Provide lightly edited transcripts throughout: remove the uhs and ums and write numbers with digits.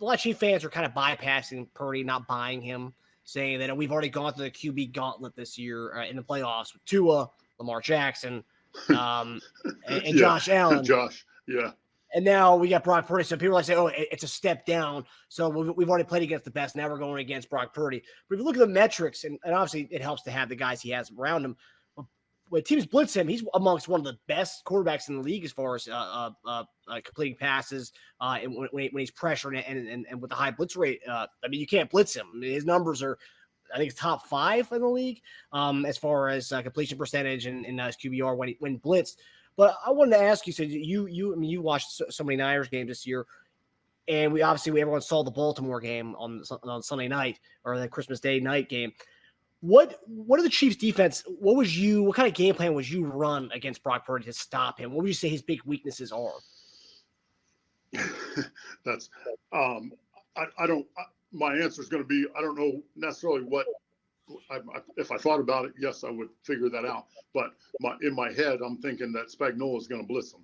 a lot of Chief fans are kind of bypassing Purdy, not buying him, saying that we've already gone through the QB gauntlet this year in the playoffs with Tua, Lamar Jackson, and Josh Allen. Josh, yeah. And now we got Brock Purdy. So people like say, oh, it's a step down. So we've already played against the best. Now we're going against Brock Purdy. But if you look at the metrics, and obviously it helps to have the guys he has around him. When teams blitz him, he's amongst one of the best quarterbacks in the league as far as completing passes and when he's pressured and with the high blitz rate. I mean, you can't blitz him. His numbers are, I think, it's top 5 in the league as far as completion percentage and his QBR when blitzed. But I wanted to ask you, so you watched so many Niners games this year, and everyone saw the Baltimore game on Sunday night or the Christmas Day night game. What are the Chiefs' defense? What kind of game plan would you run against Brock Purdy to stop him? What would you say his big weaknesses are? That's my answer is going to be, I don't know necessarily what. If I thought about it, yes, I would figure that out. But in my head, I'm thinking that Spagnuolo is going to blitz him.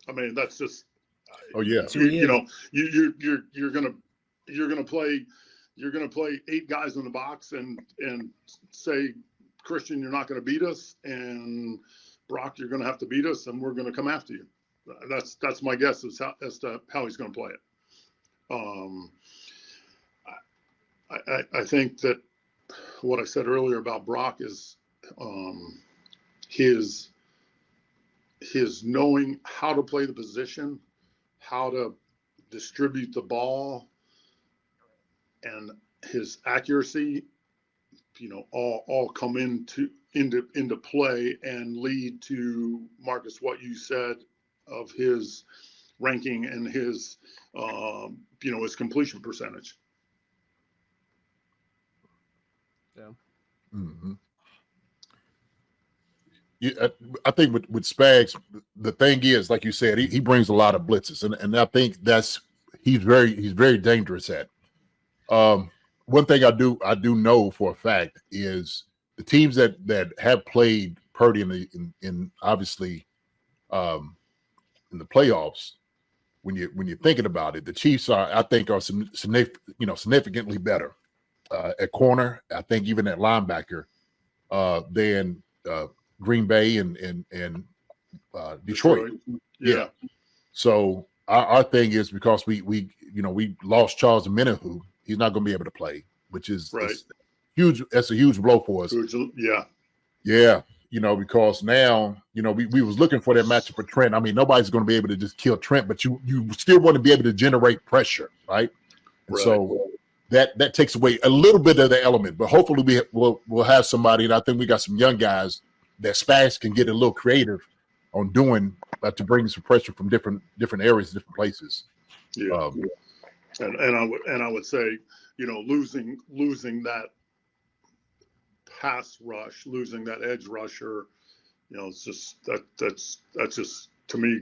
I mean, that's just. Oh yeah. You're going to play 8 guys in the box and say, Christian, you're not going to beat us, and Brock, you're going to have to beat us, and we're going to come after you. That's my guess as to how he's going to play it. I think that what I said earlier about Brock is his knowing how to play the position, how to distribute the ball, and his accuracy, all come into play and lead to, Marcus, what you said of his ranking and his his completion percentage. Yeah. Mm-hmm. Yeah, I think with Spags, the thing is, like you said, he brings a lot of blitzes, and I think he's very dangerous at. One thing I do know for a fact is the teams that have played Purdy in obviously in the playoffs. When you're thinking about it, the Chiefs are significantly better at corner. I think even at linebacker than Green Bay and Detroit. Yeah. So our thing is, because we lost Charles Omenihu, he's not going to be able to play, which is right. Huge. That's a huge blow for us. Yeah. Yeah. Because now, we was looking for that matchup for Trent. I mean, nobody's going to be able to just kill Trent, but you still want to be able to generate pressure, right? And so that takes away a little bit of the element, but hopefully we'll have somebody, and I think we got some young guys that Spags can get a little creative on doing to bring some pressure from different areas, different places. Yeah. And I would say, losing that pass rush, losing that edge rusher, it's just that's just, to me,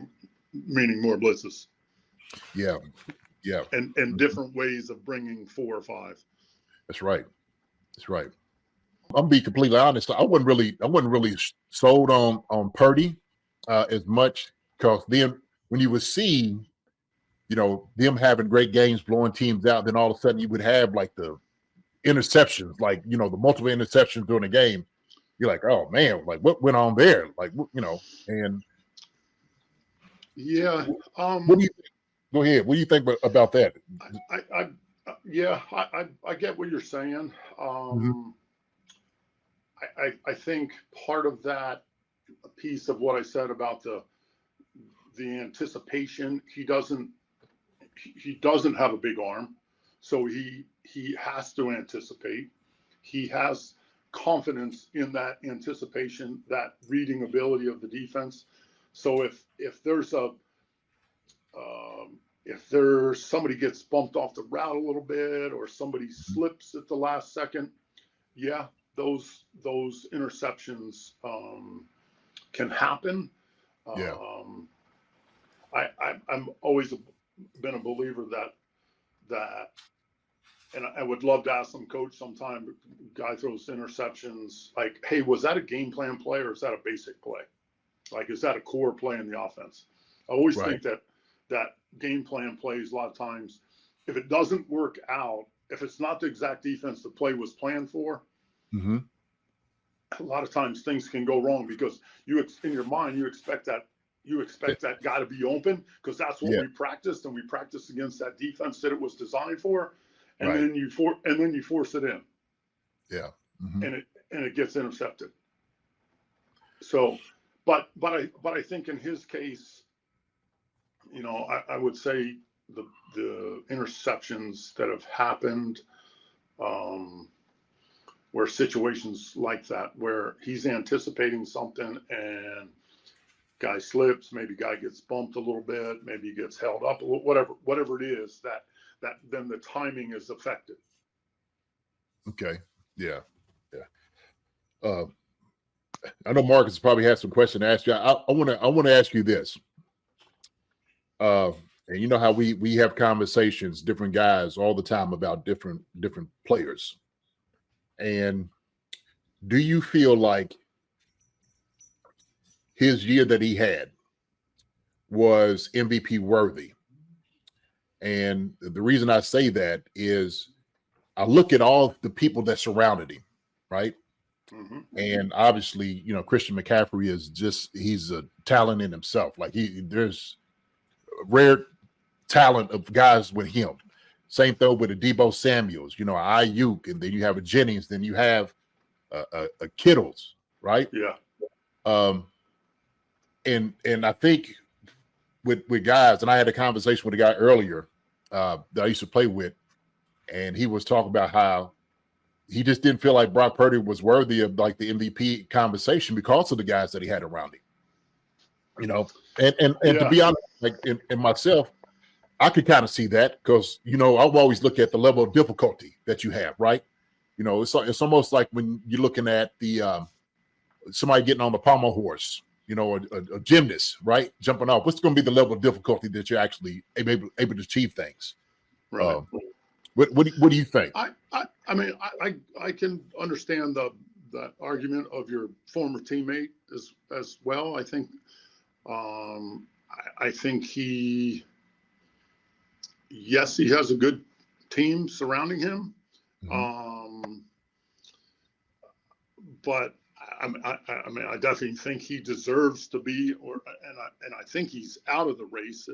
meaning more blitzes. Yeah. And different ways of bringing 4 or 5. That's right. I'm gonna be completely honest. I wasn't really sold on Purdy as much, because then when you would see, them having great games, blowing teams out, then all of a sudden you would have like the interceptions, like the multiple interceptions during the game. You're like, oh man, like what went on there? Like and yeah. What do you think? Go ahead. What do you think about that? I get what you're saying. I think part of that, a piece of what I said about the anticipation, he doesn't have a big arm, so he has to anticipate. He has confidence in that anticipation, that reading ability of the defense. So if somebody gets bumped off the route a little bit, or somebody slips at the last second, those interceptions can happen. I'm always been a believer that, and I would love to ask some coach sometime, guy throws interceptions, like, hey, was that a game plan play, or is that a basic play? Like, is that a core play in the offense? I always think that game plan plays, a lot of times, if it doesn't work out, if it's not the exact defense the play was planned for, Mm-hmm. a lot of times things can go wrong because in your mind, you expect that guy to be open because that's what we practiced, and we practiced against that defense that it was designed for, and then you force it in. Yeah. Mm-hmm. And it gets intercepted. So, but I think in his case, you know, I would say the interceptions that have happened, where situations like that, where he's anticipating something and guy slips, maybe guy gets bumped a little bit, maybe he gets held up, whatever it is, that then the timing is affected. Okay. Yeah. I know Marcus probably has some question to ask you. I want to ask you this. And you know how we have conversations, different guys all the time about different players. And do you feel like his year that he had was MVP worthy? And the reason I say that is I look at all the people that surrounded him, right? Mm-hmm. And obviously, you know, Christian McCaffrey he's a talent in himself. Like there's rare talent of guys with him. Same thing with a Deebo Samuels, you know, Ayuk, and then you have a Jennings, then you have a Kittles, right? Yeah. And I think with guys, and I had a conversation with a guy earlier that I used to play with, and he was talking about how he just didn't feel like Brock Purdy was worthy of like the MVP conversation because of the guys that he had around him. You know, and to be honest, like in myself, I could kind of see that because, you know, I've always looked at the level of difficulty that you have, right? You know, it's almost like when you're looking at the somebody getting on the pommel horse, you know, a gymnast, right? Jumping off. What's going to be the level of difficulty that you're actually able to achieve things? Right. What do you think? I mean, I can understand the argument of your former teammate as well. I think he has a good team surrounding him. Mm-hmm. But I mean, I definitely think he deserves to be, and I think he's out of the race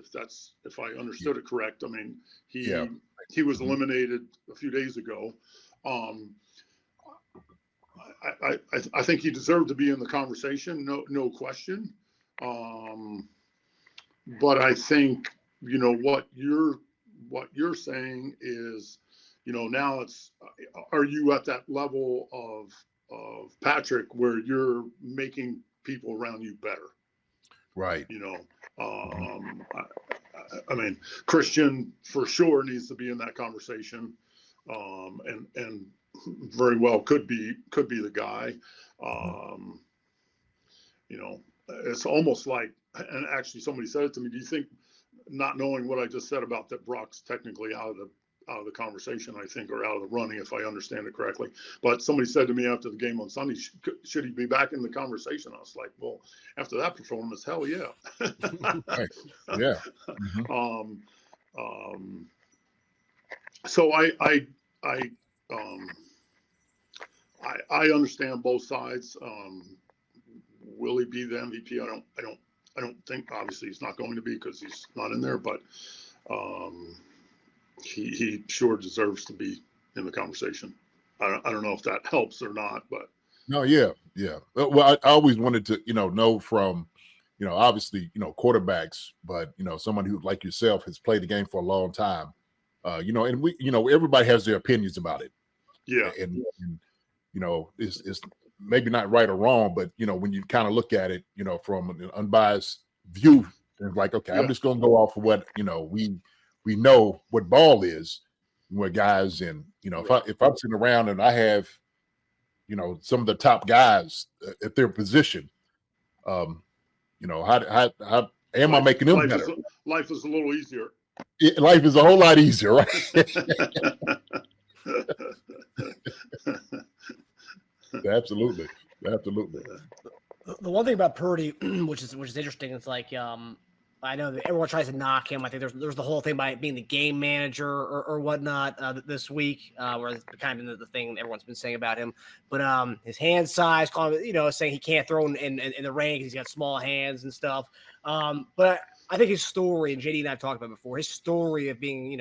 if I understood it correct. I mean, he was eliminated a few days ago. I think he deserved to be in the conversation, no question. But I think, you know, what you're saying is, you know, now are you at that level of Patrick where you're making people around you better? Right. You know, I mean, Christian for sure needs to be in that conversation, and very well could be the guy. You know, it's almost like, and actually somebody said it to me, do you think, not knowing what I just said about that Brock's technically out of the conversation, I think, or out of the running, if I understand it correctly. But somebody said to me after the game on Sunday, should he be back in the conversation? I was like, well, after that performance, hell yeah. Right. Yeah. Mm-hmm. So I understand both sides. Will he be the MVP? I don't think, obviously he's not going to be because he's not in there, but he sure deserves to be in the conversation. I don't know if that helps or not, but no, yeah. Well, I always wanted to, you know from, you know, obviously, you know, quarterbacks, but you know, someone who like yourself has played the game for a long time, you know, and we, you know, everybody has their opinions about it. Yeah, and you know, it's maybe not right or wrong, but you know, when you kind of look at it, you know, from an unbiased view, it's like, okay, I'm just going to go off of what, you know, we know what ball is, with guys, and you know, if I'm sitting around and I have, you know, some of the top guys at their position, you know, how am I making them better? Life is a little easier. Life is a whole lot easier, right? Absolutely. The one thing about Purdy, which is interesting, it's like I know that everyone tries to knock him. I think there's the whole thing about being the game manager or whatnot this week, where it's kind of the thing everyone's been saying about him. But his hand size, saying he can't throw in the rain because he's got small hands and stuff. But I think his story, and JD and I have talked about before, his story of being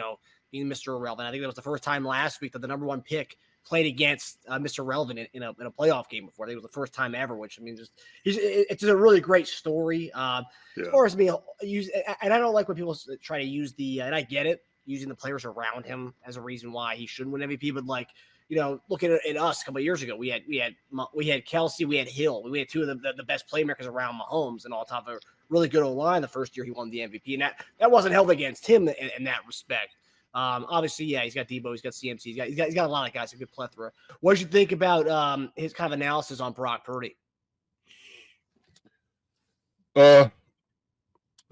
Mr. Irrelevant. I think that was the first time last week that the number one pick played against Mr. Relevant in a playoff game before. I think it was the first time ever, which I mean, it's a really great story. As far as me, and I don't like when people try to use and I get it, using the players around him as a reason why he shouldn't win MVP. But look at us a couple of years ago. We had Kelsey, we had Hill, we had two of the best playmakers around Mahomes, and all top of a really good O-line the first year he won the MVP, and that wasn't held against him in that respect. Obviously, he's got Deebo, he's got CMC, he's got a lot of guys, a good plethora. What did you think about his kind of analysis on Brock Purdy? No,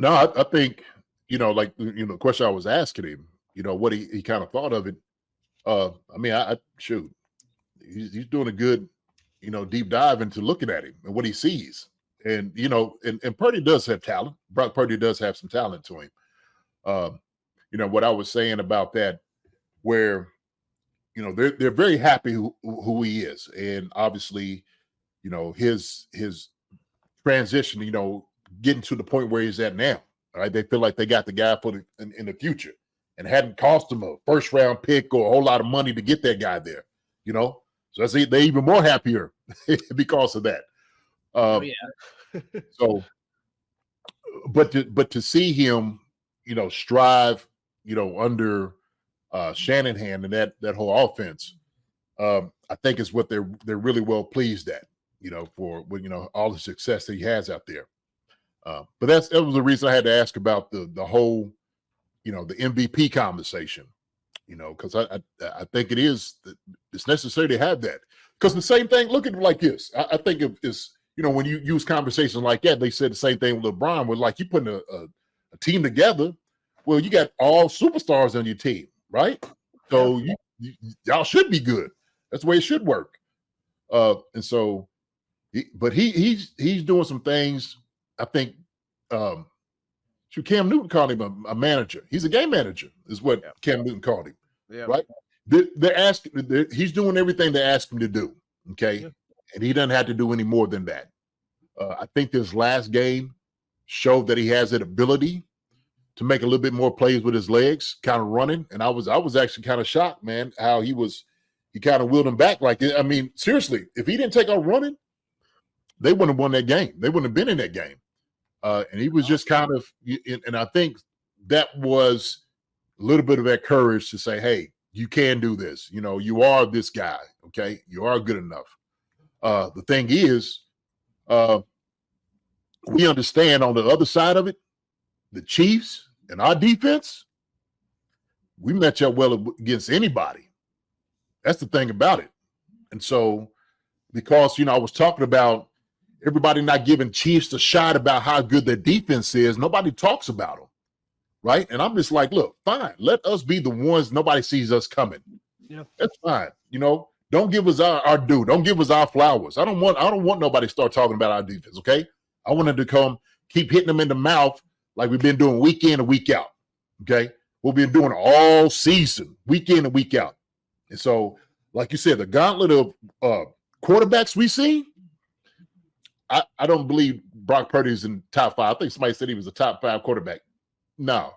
I think the question I was asking him, what he kind of thought of it. I mean, he's doing a good, deep dive into looking at him and what he sees, and and Purdy does have talent. Brock Purdy does have some talent to him. What I was saying about that, where, they're very happy who he is. And obviously, his transition, getting to the point where he's at now, right? They feel like they got the guy in the future and hadn't cost them a first round pick or a whole lot of money to get that guy there, So they're even more happier because of that. So, but to see him, strive, under Shanahan and that whole offense, I think is what they're really well pleased at, for all the success that he has out there. But that was the reason I had to ask about the whole, the MVP conversation, because I think it's necessary to have that, because the same thing. Look at it like this. I think it's when you use conversations like that, they said the same thing with LeBron. Was like you putting a team together. Well, you got all superstars on your team, right? So y'all should be good. That's the way it should work. And so, he's doing some things. I think Cam Newton called him a manager. He's a game manager, is what Cam Newton called him. Yeah. Right? He's doing everything they asked him to do. Okay, and he doesn't have to do any more than that. I think this last game showed that he has that ability to make a little bit more plays with his legs, kind of running. And I was actually kind of shocked, man, how he kind of wheeled him back like this. I mean, seriously, if he didn't take off running, they wouldn't have won that game. They wouldn't have been in that game. And he was just kind of, and I think that was a little bit of that courage to say, hey, you can do this. You are this guy, okay? You are good enough. The thing is, we understand on the other side of it, the Chiefs and our defense, we match up well against anybody. That's the thing about it. And so, because, I was talking about everybody not giving Chiefs a shot about how good their defense is, nobody talks about them, right? And I'm just like, look, fine. Let us be the ones nobody sees us coming. Yeah, that's fine. Don't give us our due. Don't give us our flowers. I don't want nobody to start talking about our defense, okay? I wanted to keep hitting them in the mouth like we've been doing week in and week out, okay? We've been doing all season, week in and week out. And so, like you said, the gauntlet of quarterbacks we see, I don't believe Brock Purdy's in top 5. I think somebody said he was a top 5 quarterback. No.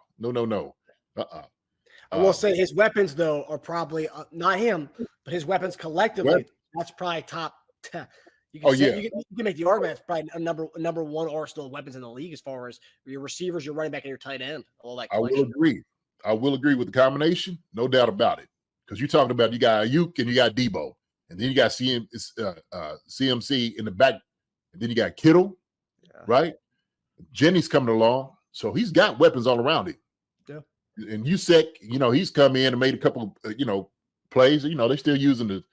I will say his weapons, though, are probably not him, but his weapons collectively, that's probably top 10. You can make the argument it's probably a number one arsenal of weapons in the league as far as your receivers, your running back, and your tight end. All that. I will agree with the combination, no doubt about it. Because you're talking about you got Ayuk and you got Deebo, and then you got CMC in the back, and then you got Kittle, right? Jenny's coming along, so he's got weapons all around him. Yeah. And Usek, he's come in and made a couple, plays. They're still using the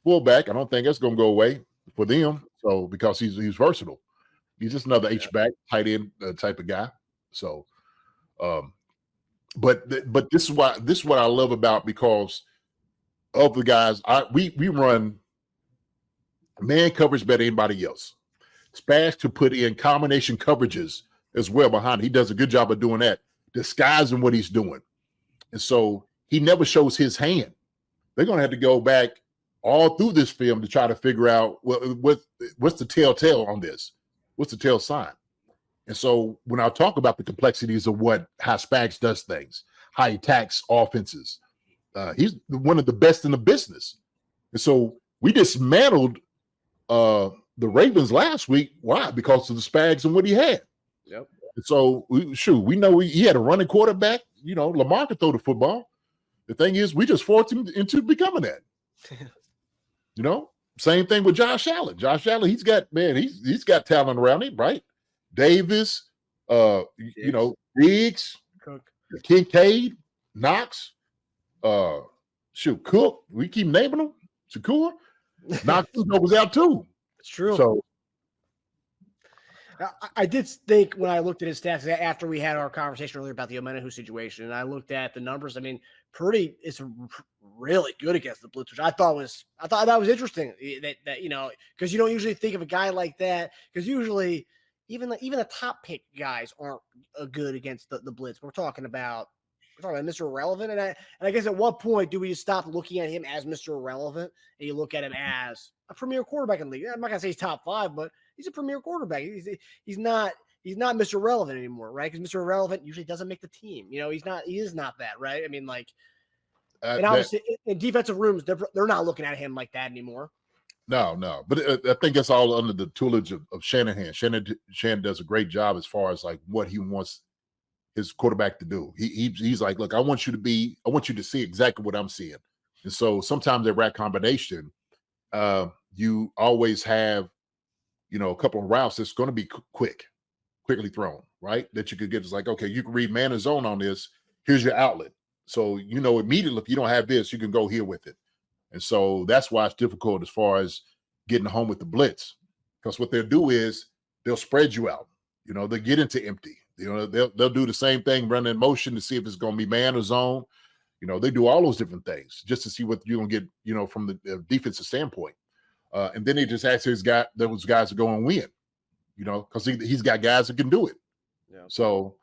fullback. I don't think that's going to go away for them. So because he's versatile, he's just another H-back, tight end type of guy. So, but this is what I love about, because of the guys we run man coverage better than anybody else. Spags to put in combination coverages as well behind it. He does a good job of doing that, disguising what he's doing. And so he never shows his hand. They're going to have to go back all through this film to try to figure out what's the telltale on this? What's the tell sign? And so when I talk about the complexities of how Spags does things, how he attacks offenses, he's one of the best in the business. And so we dismantled the Ravens last week. Why? Because of the Spags and what he had. Yep. And so we know he had a running quarterback. You know, Lamar could throw the football. The thing is, we just forced him into becoming that. You know, same thing with Josh Allen. Josh Allen, he's got talent around him, right? Davis, you know, Diggs, Cook, Kincaid, Knox, Cook. We keep naming them. Shakur, Knox was out too. It's true. So I did think when I looked at his stats after we had our conversation earlier about the Omenihu situation, and I looked at the numbers. I mean, Purdy is really good against the blitz, which I thought that was interesting. That you know, because you don't usually think of a guy like that, because usually even the top pick guys aren't good against the blitz. We're talking about Mr. Irrelevant, and I guess at what point do we stop looking at him as Mr. Irrelevant and you look at him as a premier quarterback in the league? I'm not gonna say he's top 5, but he's a premier quarterback. He's not Mr. Irrelevant anymore, right? Because Mr. Irrelevant usually doesn't make the team. You know, he is not that, right? I mean, like, and obviously in defensive rooms, they're not looking at him like that anymore. No, but I think it's all under the tutelage of Shanahan. Shanahan does a great job as far as like what he wants his quarterback to do. He's like, look, I want you to see exactly what I'm seeing. And so sometimes at rack combination, you always have, you know, a couple of routes that's going to be quickly thrown, right? That you could get. It's like, okay, you can read man and zone on this. Here's your outlet. So, you know, immediately, if you don't have this, you can go here with it. And so that's why it's difficult as far as getting home with the blitz, because what they'll do is they'll spread you out. You know, they'll get into empty. You know, they'll do the same thing, run in motion to see if it's going to be man or zone. You know, they do all those different things just to see what you're going to get, you know, from the defensive standpoint. And then he just asks those guys to go and win, you know, because he's got guys that can do it. Yeah. So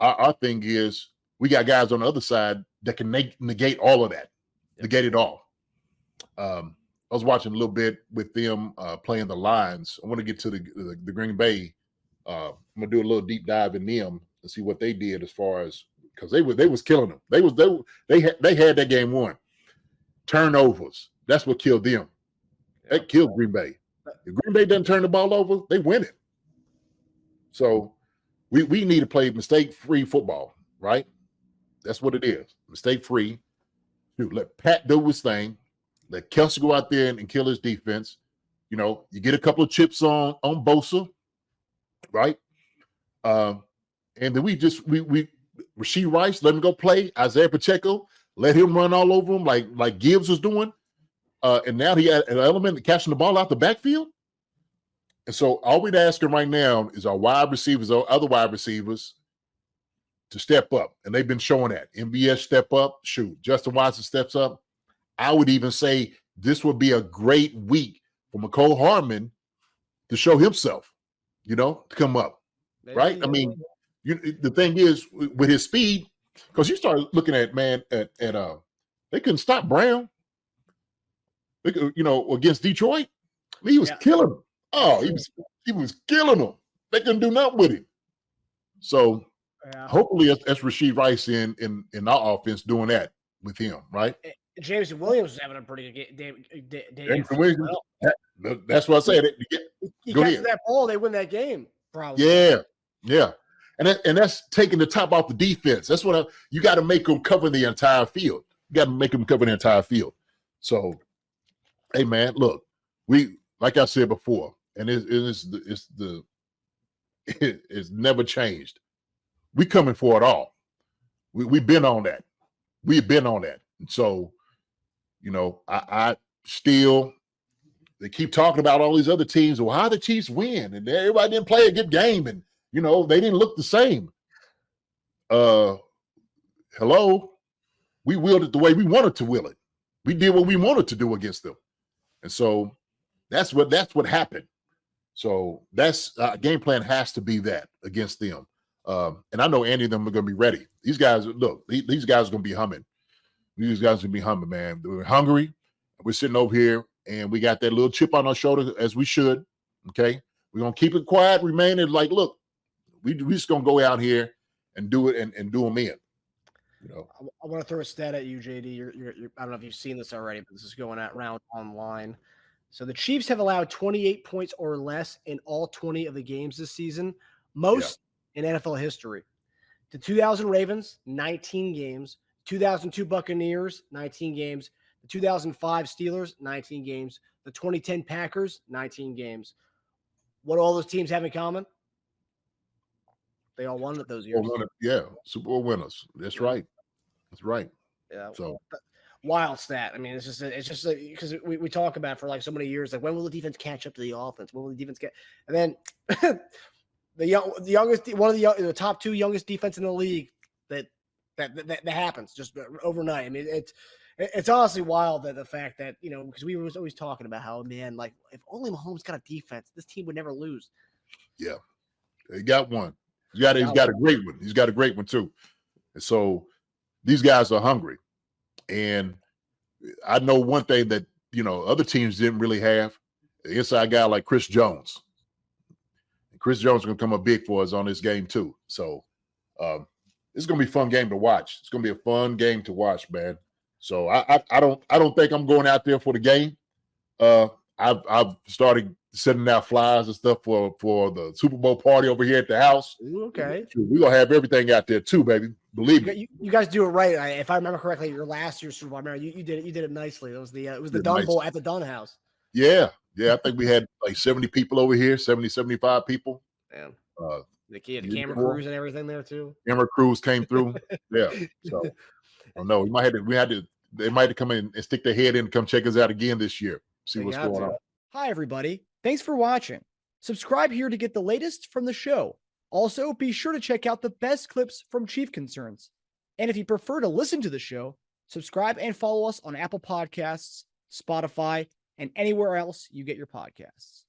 our thing is we got guys on the other side that can negate all of that, negate it all. I was watching a little bit with them playing the Lions. I want to get to the Green Bay. I'm gonna do a little deep dive in them and see what they did as far as, because they was killing them. They had that game won. Turnovers. That's what killed them. Yeah. That killed Green Bay. If Green Bay doesn't turn the ball over, they win it. So we need to play mistake-free football, right? That's what it is. Mistake-free. Dude, let Pat do his thing. Let Kelsey go out there and kill his defense. You know, you get a couple of chips on Bosa, right? And then we Rashee Rice, let him go play. Isaiah Pacheco, let him run all over him like Gibbs was doing. And now he had an element of catching the ball out the backfield. And so all we'd ask him right now is our wide receivers or other wide receivers to step up. And they've been showing that. MVS step up. Shoot, Justin Watson steps up. I would even say this would be a great week for McCole Hardman to show himself, you know, to come up. Right? I mean, the thing is with his speed, because you start looking at they couldn't stop Brown. You know, against Detroit, he was killing them. Oh, he was killing them. They couldn't do nothing with him. So hopefully that's Rashee Rice in our offense doing that with him, right? Jameson Williams was having a pretty good day. That's what I said. He catches that ball, they win that game, probably. Yeah. And that's taking the top off the defense. That's what you got to make them cover the entire field. You got to make them cover the entire field. So, hey man, look, we, like I said before, and it's never changed. We coming for it all. We've been on that. We've been on that. And so, you know, I still, they keep talking about all these other teams. Well, how the Chiefs win? And everybody didn't play a good game. And, you know, they didn't look the same. Hello? We willed it the way we wanted to will it. We did what we wanted to do against them. And so that's what happened. So that's game plan has to be that against them. And I know Andy and them are going to be ready. These guys, look, these guys are going to be humming. These guys are going to be humming, man. We're hungry. We're sitting over here, and we got that little chip on our shoulder, as we should. Okay, we're going to keep it quiet, remain it like, look, we just going to go out here and do it and do them in. You know, I want to throw a stat at you, JD. You're, I don't know if you've seen this already, but this is going around online. So the Chiefs have allowed 28 points or less in all 20 of the games this season, most in NFL history. The 2000 Ravens, 19 games. 2002 Buccaneers, 19 games. The 2005 Steelers, 19 games. The 2010 Packers, 19 games. What do all those teams have in common? They all won it those years. Super Bowl winners. That's right. That's right. Yeah. So wild stat. I mean, it's just because we talk about it for like so many years, like when will the defense catch up to the offense? When will the defense get? And then the top two youngest defense in the league that happens just overnight. I mean, it's honestly wild that the fact that, you know, because we were always talking about how, man, like if only Mahomes got a defense, this team would never lose. Yeah, he got one. He's got a great one. He's got a great one too. And so these guys are hungry. And I know one thing that, you know, other teams didn't really have, an inside guy like Chris Jones. And Chris Jones is going to come up big for us on this game too. So it's going to be a fun game to watch. It's going to be a fun game to watch, man. So I don't think I'm going out there for the game. I've started sending out flyers and stuff for the Super Bowl party over here at the house. Ooh, okay. We're going to have everything out there too, baby. Believe me. You guys do it right. If I remember correctly, your last year's Super Bowl, I remember you did it nicely. It was the Dunn Bowl at the Dunn house. Yeah. I think we had like 70 people over here, 70, 75 people. Man. The camera crews and everything there too. Camera crews came through. Yeah. So I know they might have come in and stick their head in and come check us out again this year. See what's going on. Hi, everybody. Thanks for watching. Subscribe here to get the latest from the show. Also, be sure to check out the best clips from Chief Concerns. And if you prefer to listen to the show, subscribe and follow us on Apple Podcasts, Spotify, and anywhere else you get your podcasts.